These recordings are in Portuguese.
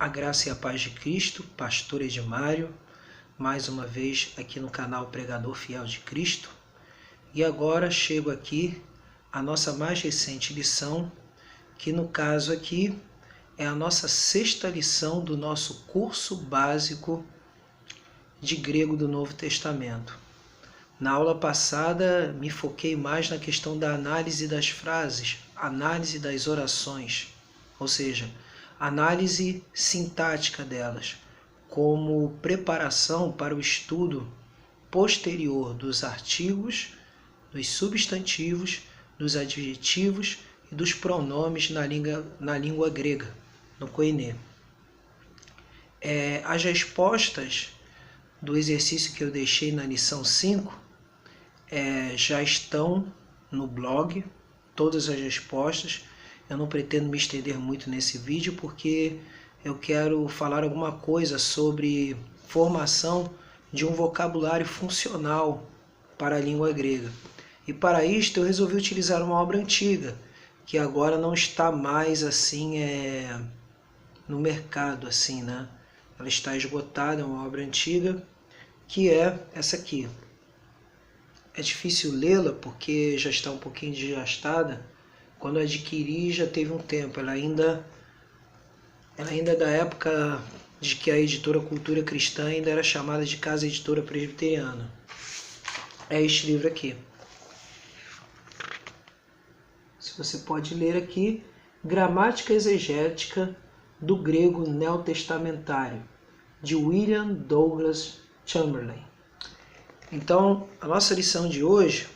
A graça e a paz de Cristo, Pastor Edmário, mais uma vez aqui no canal Pregador Fiel de Cristo. E agora chego aqui a nossa mais recente lição, que no caso aqui é a nossa sexta lição do nosso curso básico de grego do Novo Testamento. Na aula passada me foquei mais na questão da análise das frases, análise das orações, ou seja, análise sintática delas, como preparação para o estudo posterior dos artigos, dos substantivos, dos adjetivos e dos pronomes na língua grega, no koiné. As respostas do exercício que eu deixei na lição 5 já estão no blog, todas as respostas. Eu não pretendo me estender muito nesse vídeo porque eu quero falar alguma coisa sobre formação de um vocabulário funcional para a língua grega. E para isto eu resolvi utilizar uma obra antiga, que agora não está mais assim no mercado, assim, né? Ela está esgotada, é uma obra antiga, que é essa aqui. É difícil lê-la porque já está um pouquinho desgastada. Quando eu adquiri já teve um tempo. Ela ainda é da época de que a editora Cultura Cristã ainda era chamada de Casa Editora Presbiteriana. É este livro aqui. Se você pode ler aqui, Gramática Exegética do Grego Neotestamentário, de William Douglas Chamberlain. Então, a nossa lição de hoje,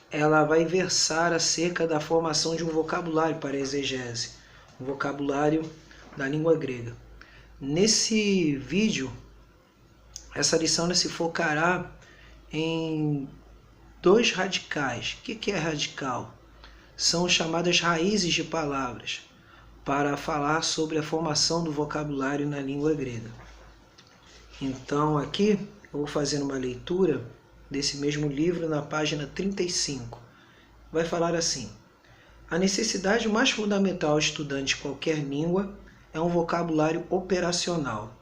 ela vai versar acerca da formação de um vocabulário para a exegese, um vocabulário da língua grega. Nesse vídeo, essa lição se focará em dois radicais. O que é radical? São chamadas raízes de palavras, para falar sobre a formação do vocabulário na língua grega. Então, aqui eu vou fazer uma leitura desse mesmo livro na página 35. Vai falar assim: a necessidade mais fundamental ao estudante de qualquer língua é um vocabulário operacional.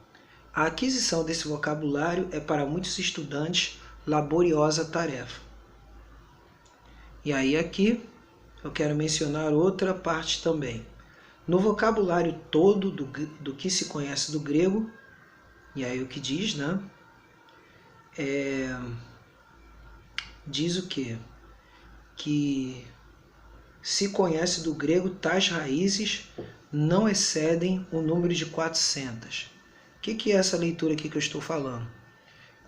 A aquisição desse vocabulário é para muitos estudantes laboriosa tarefa. E aí aqui eu quero mencionar outra parte também. No vocabulário todo do que se conhece do grego, e aí o que diz, né? Diz o quê? Que se conhece do grego, tais raízes não excedem o número de 400. O que é essa leitura aqui que eu estou falando?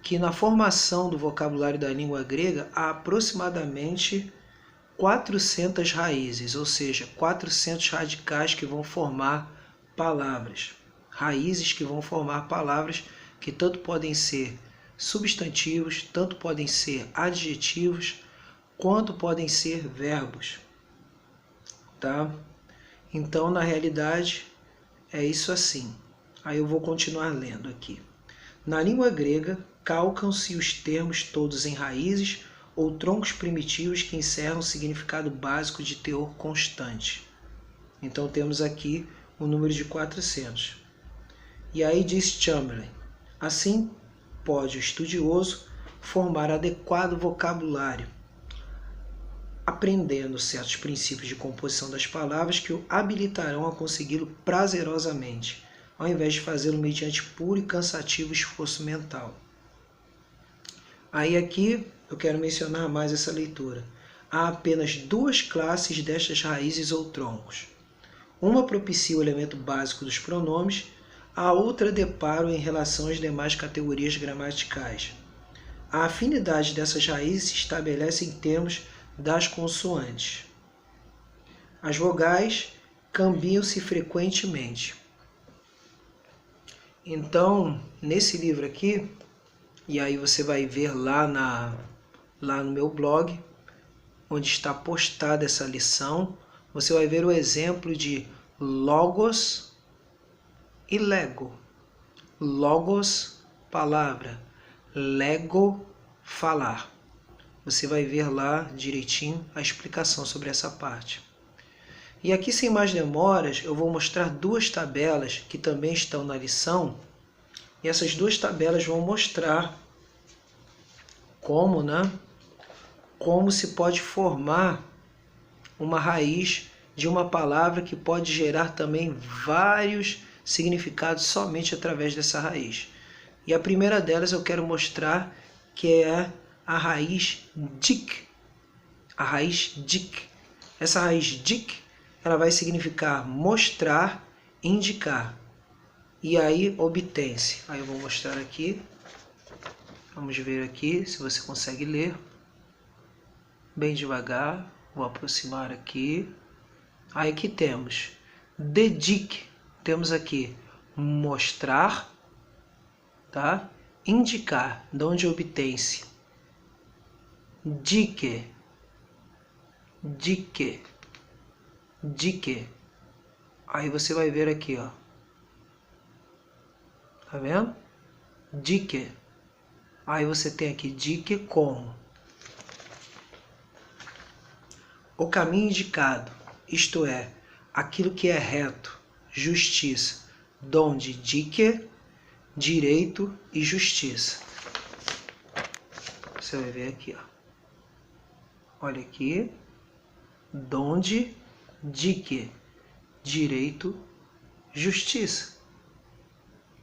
Que na formação do vocabulário da língua grega há aproximadamente 400 raízes, ou seja, 400 radicais que vão formar palavras. Raízes que vão formar palavras que tanto podem ser substantivos, tanto podem ser adjetivos, quanto podem ser verbos. Tá? Então, na realidade, é isso assim. Aí eu vou continuar lendo aqui. Na língua grega, calcam-se os termos todos em raízes ou troncos primitivos que encerram o significado básico de teor constante. Então, temos aqui o número de 400. E aí diz Chamberlain: assim pode o estudioso formar adequado vocabulário, aprendendo certos princípios de composição das palavras que o habilitarão a consegui-lo prazerosamente, ao invés de fazê-lo mediante puro e cansativo esforço mental. Aí aqui eu quero mencionar mais essa leitura. Há apenas duas classes destas raízes ou troncos. Uma propicia o elemento básico dos pronomes, a outra depara em relação às demais categorias gramaticais. A afinidade dessas raízes se estabelece em termos das consoantes. As vogais cambiam-se frequentemente. Então, nesse livro aqui, e aí você vai ver lá no meu blog, onde está postada essa lição, você vai ver o exemplo de logos e lego. Logos, palavra. Lego, falar. Você vai ver lá direitinho a explicação sobre essa parte. E aqui, sem mais demoras, eu vou mostrar duas tabelas que também estão na lição. E essas duas tabelas vão mostrar como se pode formar uma raiz de uma palavra que pode gerar também vários significados somente através dessa raiz. E a primeira delas eu quero mostrar que é a raiz dik. A raiz dik. Essa raiz dik, ela vai significar mostrar, indicar. E aí, obtém-se. Aí eu vou mostrar aqui. Vamos ver aqui se você consegue ler. Bem devagar. Vou aproximar aqui. Aí que temos dedik. Temos aqui mostrar, tá? Indicar, de onde obtém-se. Dike. Dike. Dike. Aí você vai ver aqui, ó. Tá vendo? Dike. Aí você tem aqui dike como o caminho indicado, isto é, aquilo que é reto, justiça, donde dike, direito e justiça. Você vai ver aqui, ó. Olha aqui, donde dike, direito, justiça.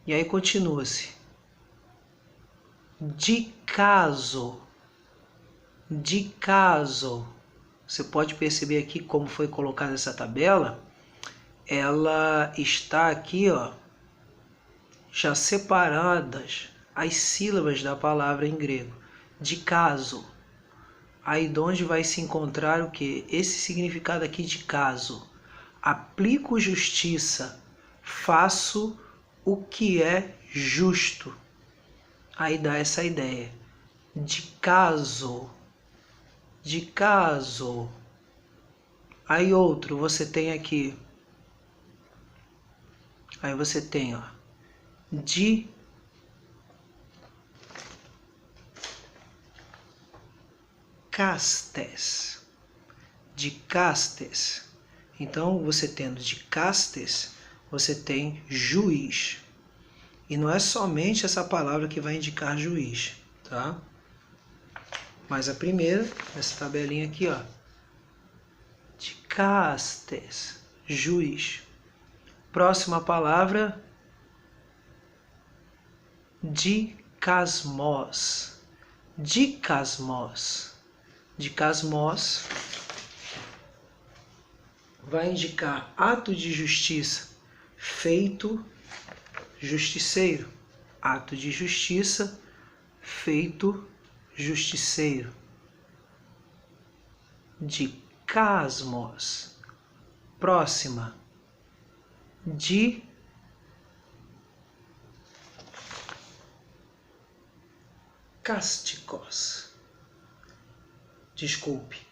E aí continua-se. De caso. De caso. Você pode perceber aqui como foi colocada essa tabela. Ela está aqui, ó, já separadas as sílabas da palavra em grego. De caso. Aí de onde vai se encontrar o que? Esse significado aqui de caso. Aplico justiça. Faço o que é justo. Aí dá essa ideia. De caso. De caso. Aí outro, você tem aqui. Aí você tem, ó. De castes. De castes. Então, você tendo de castes, você tem juiz. E não é somente essa palavra que vai indicar juiz, tá? Mas a primeira, essa tabelinha aqui, ó. De castes, juiz. Próxima palavra, dikasmos. Dikasmos. Dikasmos vai indicar ato de justiça feito justiceiro. Ato de justiça feito justiceiro. Dikasmos. Próxima. De cásticos. Desculpe.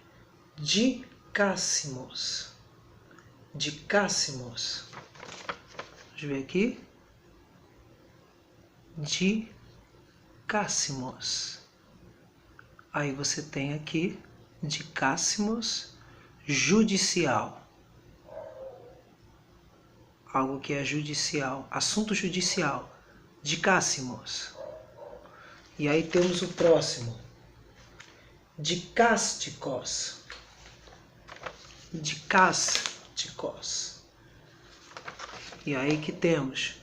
Dicássimos. Dicássimos. Vamos ver aqui. Dicássimos. Aí você tem aqui dicássimos judicial. Algo que é judicial, assunto judicial, dicássimos. E aí temos o próximo, dicásticos. Dicásticos. E aí que temos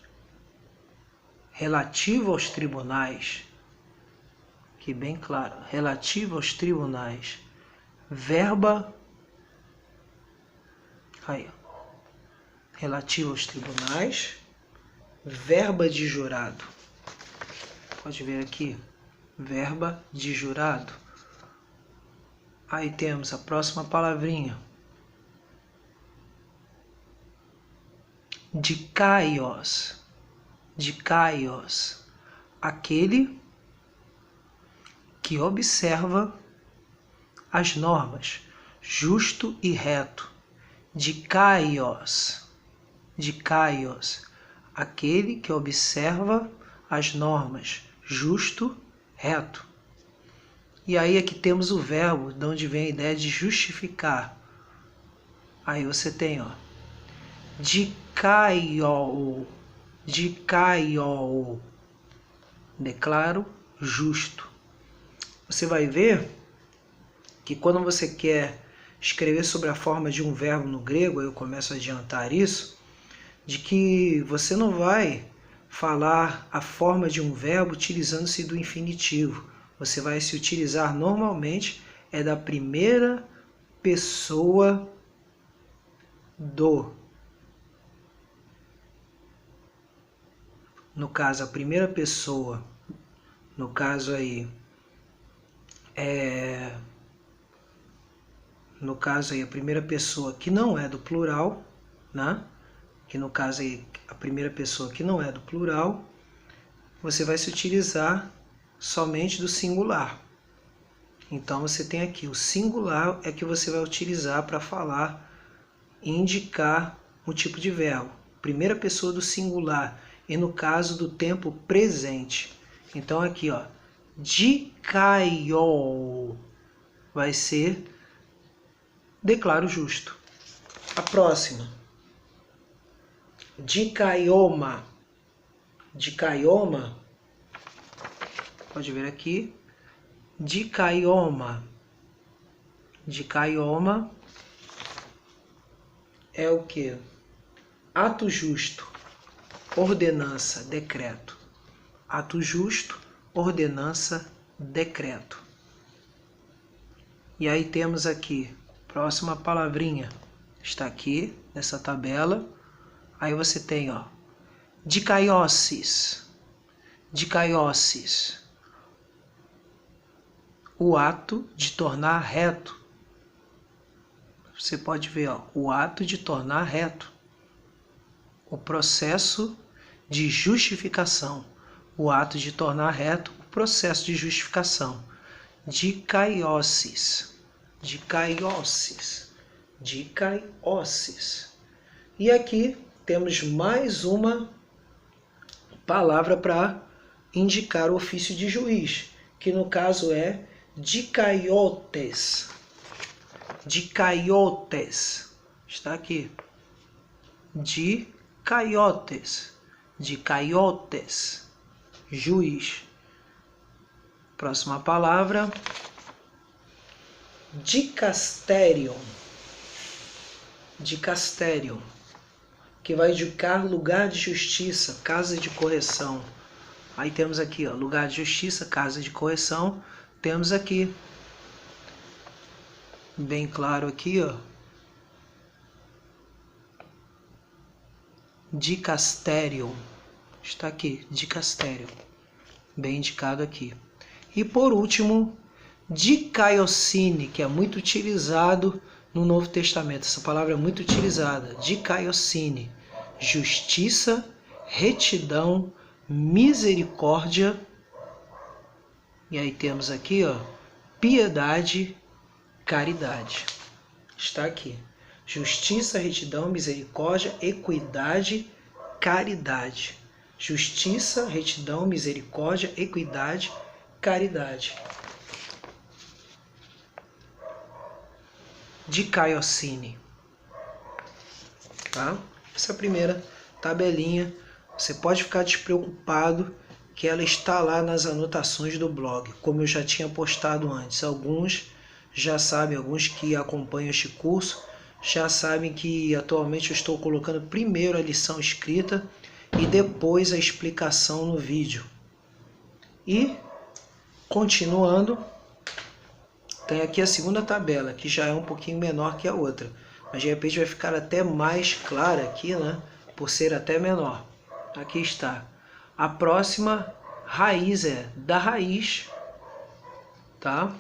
relativo aos tribunais, que bem claro, relativo aos tribunais, verba, aí, relativo aos tribunais, verba de jurado. Pode ver aqui, verba de jurado. Aí temos a próxima palavrinha. Dikaios. Dikaios. Aquele que observa as normas, justo e reto. Dikaios. Dikaios. Aquele que observa as normas, justo, reto. E aí aqui temos o verbo, de onde vem a ideia de justificar. Aí você tem, ó, dikaiō, dikaiō, declaro justo. Você vai ver que quando você quer escrever sobre a forma de um verbo no grego, eu começo a adiantar isso, de que você não vai falar a forma de um verbo utilizando-se do infinitivo. Você vai se utilizar normalmente da primeira pessoa do. No caso, a primeira pessoa, no caso aí, a primeira pessoa que não é do plural, né? Que no caso aí, a primeira pessoa que não é do plural, você vai se utilizar somente do singular. Então você tem aqui o singular é que você vai utilizar para falar e indicar um tipo de verbo. Primeira pessoa do singular e no caso do tempo presente. Então aqui, ó, dikaiō vai ser declaro justo. A próxima, dikaiōma. Dikaiōma, pode ver aqui, dikaiōma. Dikaiōma é o que? Ato justo, ordenança, decreto. Ato justo, ordenança, decreto. E aí temos aqui, próxima palavrinha, está aqui nessa tabela. Aí você tem, ó, dikaiōsis. Dikaiōsis, o ato de tornar reto. Você pode ver, ó, o ato de tornar reto. O processo de justificação. O ato de tornar reto, o processo de justificação. Dikaiōsis. Dikaiōsis. Dikaiōsis. E aqui temos mais uma palavra para indicar o ofício de juiz, que no caso é dikaiotes. Dikaiotes. Está aqui. Dikaiotes. Dikaiotes. Juiz. Próxima palavra. Dicasterion. Dicasterion, que vai indicar lugar de justiça, casa de correção. Aí temos aqui, ó, lugar de justiça, casa de correção. Temos aqui, bem claro aqui, ó, dicasterion. Está aqui, dicasterion, bem indicado aqui. E por último, dikaiosine, que é muito utilizado no Novo Testamento. Essa palavra é muito utilizada. Dikaiosine, justiça, retidão, misericórdia. E aí temos aqui, ó, piedade, caridade. Está aqui. Justiça, retidão, misericórdia, equidade, caridade. Justiça, retidão, misericórdia, equidade, caridade. Dikaiosine. Tá? Essa é a primeira tabelinha. Você pode ficar despreocupado que ela está lá nas anotações do blog, como eu já tinha postado antes. Alguns já sabem, alguns que acompanham este curso, já sabem que atualmente eu estou colocando primeiro a lição escrita e depois a explicação no vídeo. E, continuando, tem aqui a segunda tabela, que já é um pouquinho menor que a outra. Mas de repente vai ficar até mais clara aqui, né? Por ser até menor. Aqui está. A próxima raiz é da raiz, tá?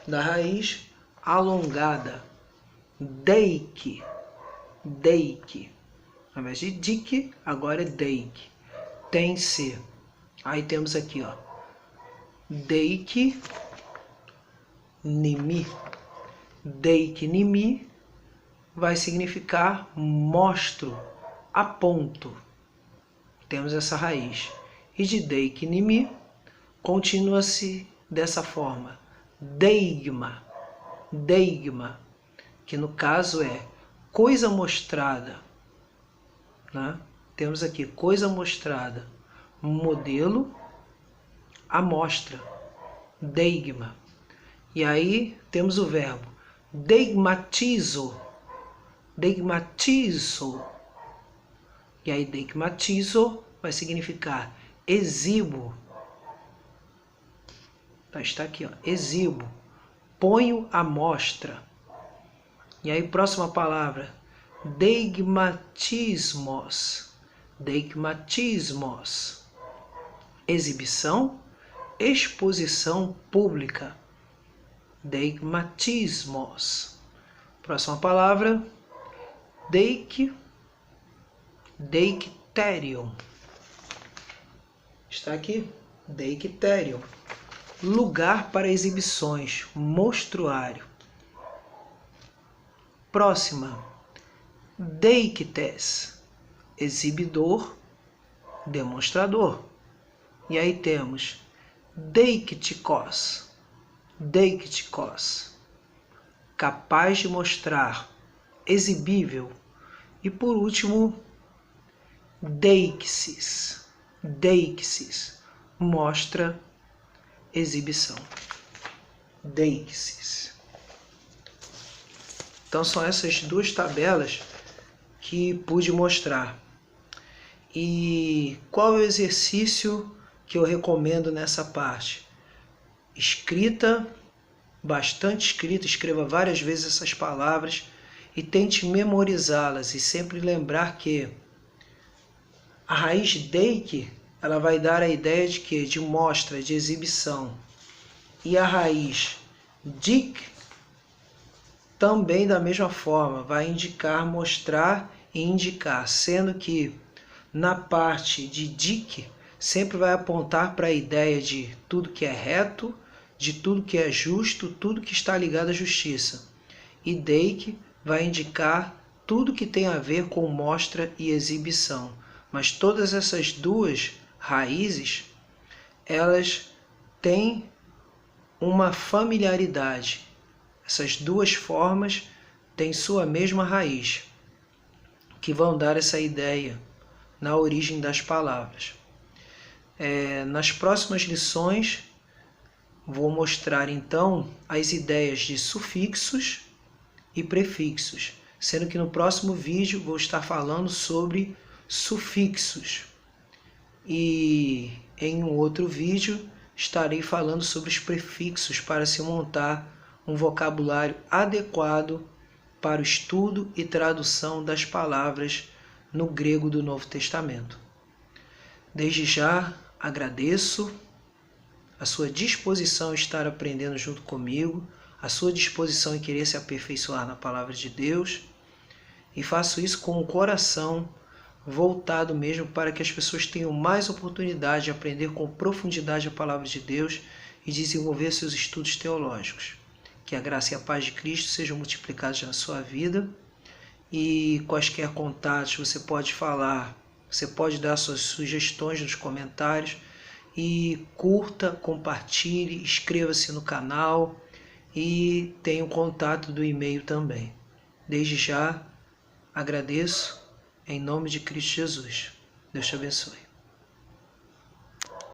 Da raiz alongada. Deik. Deik. Ao invés de dik, agora é deik. Tem-se. Aí temos aqui, ó. Deik nimi. Deik nimi vai significar mostro, aponto. Temos essa raiz. E de deik nimi continua-se dessa forma. Deigma. Deigma, que no caso é coisa mostrada, né? Temos aqui coisa mostrada, modelo, amostra, deigma. E aí temos o verbo deigmatizo, deigmatizo. E aí deigmatizo vai significar exibo. Está aqui, ó, exibo, ponho à mostra. E aí próxima palavra, deigmatismos, deigmatismos, exibição, exposição pública, deigmatismos. Próxima palavra, deicterium. Está aqui, deicterium. Lugar para exibições, mostruário. Próxima, deictes, exibidor, demonstrador. E aí temos deictikos, deictikos, capaz de mostrar, exibível. E por último, deixis, deixis, mostra, exibição. Deixis. Então são essas duas tabelas que pude mostrar. E qual é o exercício que eu recomendo nessa parte? Escrita, bastante escrita, escreva várias vezes essas palavras e tente memorizá-las e sempre lembrar que a raiz deik, ela vai dar a ideia de quê? De mostra, de exibição. E a raiz dik também da mesma forma, vai indicar, mostrar e indicar, sendo que na parte de dik sempre vai apontar para a ideia de tudo que é reto, de tudo que é justo, tudo que está ligado à justiça. E deik vai indicar tudo que tem a ver com mostra e exibição. Mas todas essas duas raízes, elas têm uma familiaridade. Essas duas formas têm sua mesma raiz, que vão dar essa ideia na origem das palavras. Nas próximas lições, vou mostrar então as ideias de sufixos e prefixos, sendo que no próximo vídeo vou estar falando sobre sufixos. E em um outro vídeo estarei falando sobre os prefixos para se montar um vocabulário adequado para o estudo e tradução das palavras no grego do Novo Testamento. Desde já agradeço a sua disposição em estar aprendendo junto comigo, a sua disposição em querer se aperfeiçoar na palavra de Deus, e faço isso com o coração voltado mesmo para que as pessoas tenham mais oportunidade de aprender com profundidade a palavra de Deus e desenvolver seus estudos teológicos. Que a graça e a paz de Cristo sejam multiplicados na sua vida, e quaisquer contatos você pode falar, você pode dar suas sugestões nos comentários, e curta, compartilhe, inscreva-se no canal e tenha o contato do e-mail também. Desde já agradeço em nome de Cristo Jesus. Deus te abençoe.